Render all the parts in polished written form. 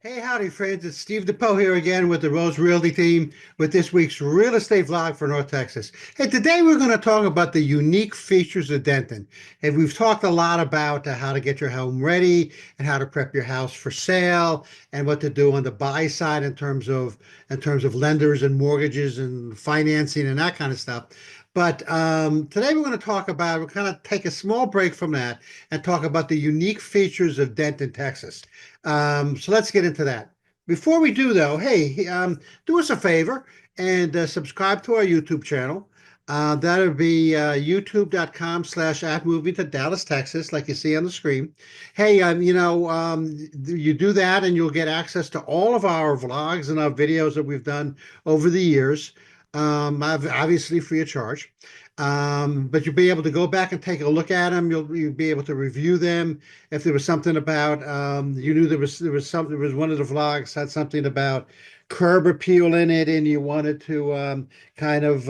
Hey, howdy, friends. It's Steve DePoe here again with the Rose Realty team with this week's real estate vlog for North Texas. Hey, today we're going to talk about the unique features of Denton. And we've talked a lot about how to get your home ready and how to prep your house for sale and what to do on the buy side in terms of lenders and mortgages and financing and that kind of stuff. But today we're kind of take a small break from that and talk about the unique features of Denton, Texas. So let's get into that. Before we do, though, hey, do us a favor and subscribe to our YouTube channel. That would be youtube.com/, at moving to Dallas, Texas, like you see on the screen. Hey, you do that and you'll get access to all of our vlogs and our videos that we've done over the years, obviously free of charge. But you'll be able to go back and take a look at them. You'll be able to review them. If there was something about you knew there was one of the vlogs had something about curb appeal in it, and you wanted to kind of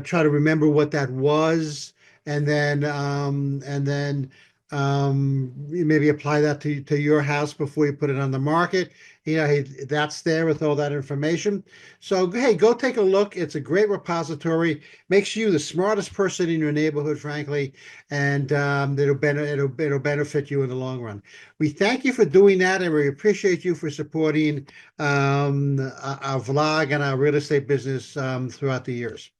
try to remember what that was, and then you maybe apply that to your house before you put it on the market. Hey, that's there with all that information. So hey, go take a look. It's a great repository. Makes you the smartest person in your neighborhood, frankly, and it'll benefit you in the long run. We thank you for doing that, and we appreciate you for supporting our vlog and our real estate business throughout the years.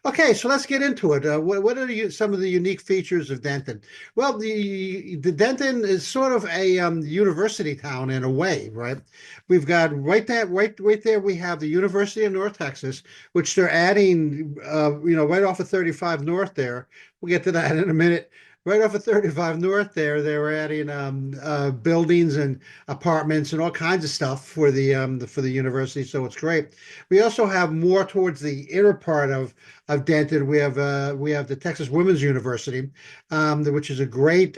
Okay, so let's get into it. What are some of the unique features of Denton? Well, the Denton is sort of a university town in a way, right? We've got right there. We have the University of North Texas, which they're adding, right off of 35 North there. We'll get to that in a minute. Right off of 35 North there, they're adding buildings and apartments and all kinds of stuff for the university. So it's great. We also have more towards the inner part of Denton. We have the Texas Women's University, which is a great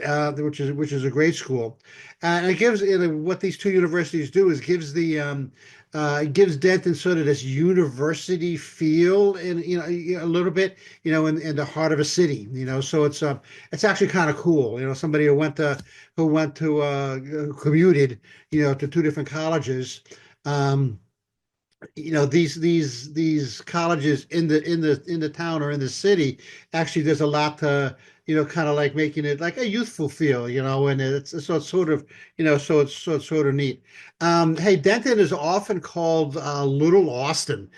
school, and it gives what these two universities do is it gives Denton sort of this university feel in a little bit in the heart of a city. So it's actually kind of cool. Somebody who commuted to two different colleges. Um, these colleges in the town or in the city, actually there's a lot to kind of like making it like a youthful feel, and it's sort of so it's sort of neat. Hey, Denton is often called Little Austin,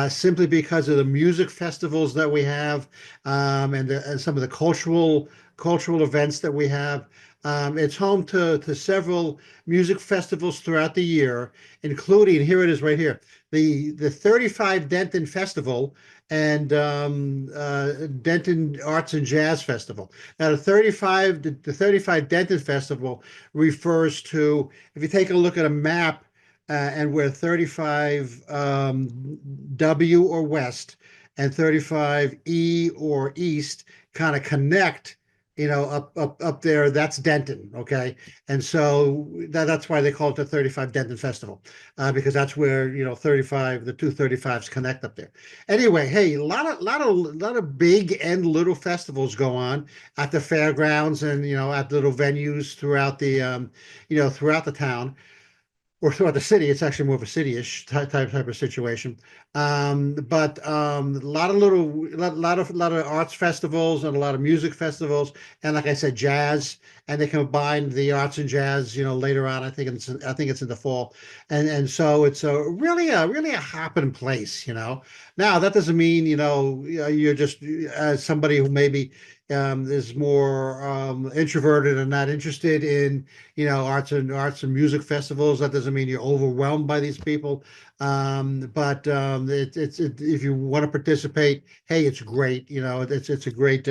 simply because of the music festivals that we have, and some of the cultural events that we have. It's home to several music festivals throughout the year, including, here it is right here, the 35 Denton Festival and Denton Arts and Jazz Festival. Now, the 35 Denton Festival refers to, if you take a look at a map, and where 35 W or west and 35 E or east kind of connect, up there, that's Denton, okay? And so that's why they call it the 35 Denton Festival, because that's where, the two 35s connect up there. Anyway, hey, a lot of big and little festivals go on at the fairgrounds and, at little venues throughout the town or throughout the city. It's actually more of a city-ish type of situation. But a lot of arts festivals and a lot of music festivals, and like I said, jazz. And they combine the arts and jazz, later on. I think it's in the fall, and so it's a really a hopping place. Now that doesn't mean you're just as somebody who maybe is more introverted and not interested in arts and music festivals. That doesn't mean you're overwhelmed by these people. But if you want to participate, hey, it's great. It's a great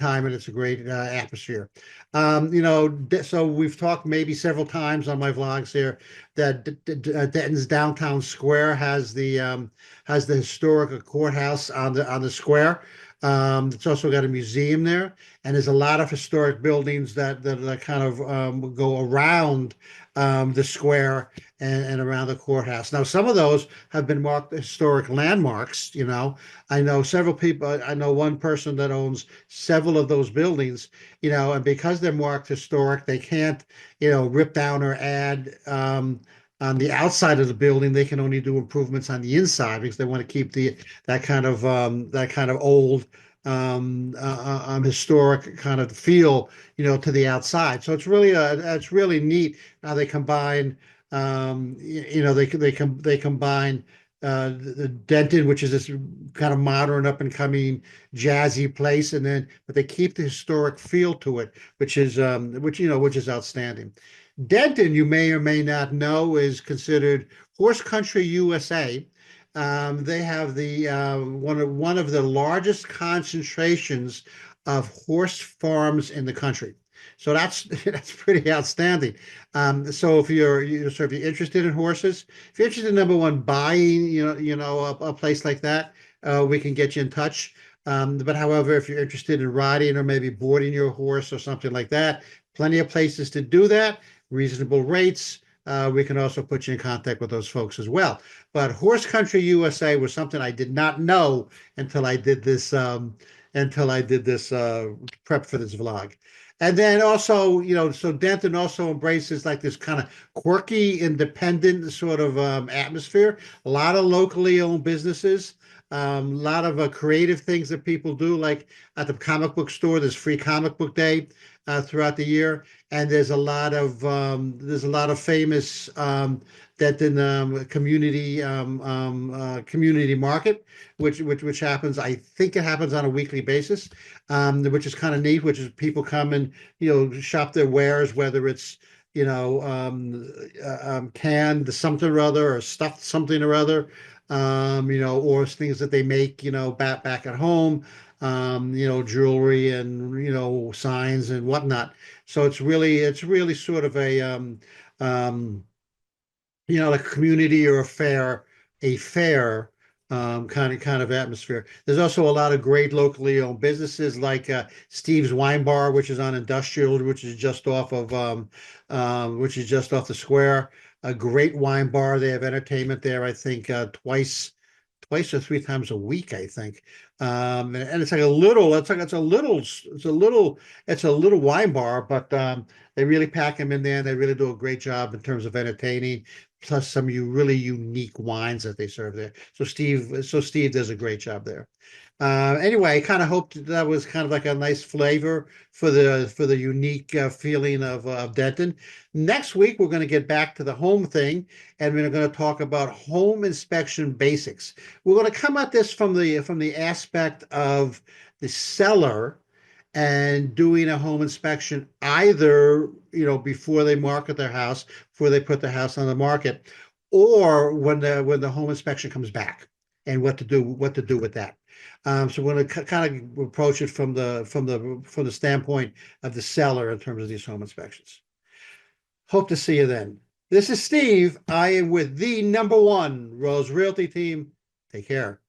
time, and it's a great atmosphere. So we've talked maybe several times on my vlogs here that Denton's downtown square has the historic courthouse on the square. It's also got a museum there, and there's a lot of historic buildings that kind of go around the square and around the courthouse. Now, some of those have been marked historic landmarks. I know several people. I know one person that owns several of those buildings. And because they're marked historic, they can't, rip down or add. On the outside of the building, they can only do improvements on the inside because they want to keep that kind of old historic kind of feel, to the outside. So it's really neat how they combine, they combine the Denton, which is this kind of modern, up and coming, jazzy place, but they keep the historic feel to it, which is outstanding. Denton, you may or may not know, is considered horse country USA. They have the one of the largest concentrations of horse farms in the country. So that's that's pretty outstanding. So if you're interested in horses, if you're interested in, number one, buying, a place like that, we can get you in touch. But however, if you're interested in riding or maybe boarding your horse or something like that, plenty of places to do that, reasonable rates. We can also put you in contact with those folks as well. But Horse Country USA was something I did not know until I did this prep for this vlog. And then also, so Denton also embraces like this kind of quirky, independent sort of atmosphere. A lot of locally owned businesses, a lot of creative things that people do, like at the comic book store. There's free comic book day throughout the year, and there's a lot of famous Denton community market, which happens. I think it happens on a weekly basis, which is kind of neat. Which is people come and shop their wares, whether it's canned something or other or stuffed something or other, or things that they make, back at home, jewelry and signs and whatnot. So it's really sort of um, like a community or a fair kind of atmosphere. There's also a lot of great locally owned businesses like Steve's Wine Bar, which is on Industrial, which is just off the square. A great wine bar. They have entertainment there, I think, twice or three times a week, I think. And it's like it's a little wine bar, but they really pack them in there. And they really do a great job in terms of entertaining, plus some really unique wines that they serve there. So Steve does a great job there. Anyway, I kind of hoped that was kind of like a nice flavor for the unique feeling of Denton. Next week, we're going to get back to the home thing, and we're going to talk about home inspection basics. We're going to come at this from the aspect of the seller and doing a home inspection, either before they market their house, before they put the house on the market, or when the home inspection comes back, and what to do with that. So we're going to kind of approach it from the standpoint of the seller in terms of these home inspections. Hope to see you then. This is Steve. I am with the number one Rose Realty team. Take care.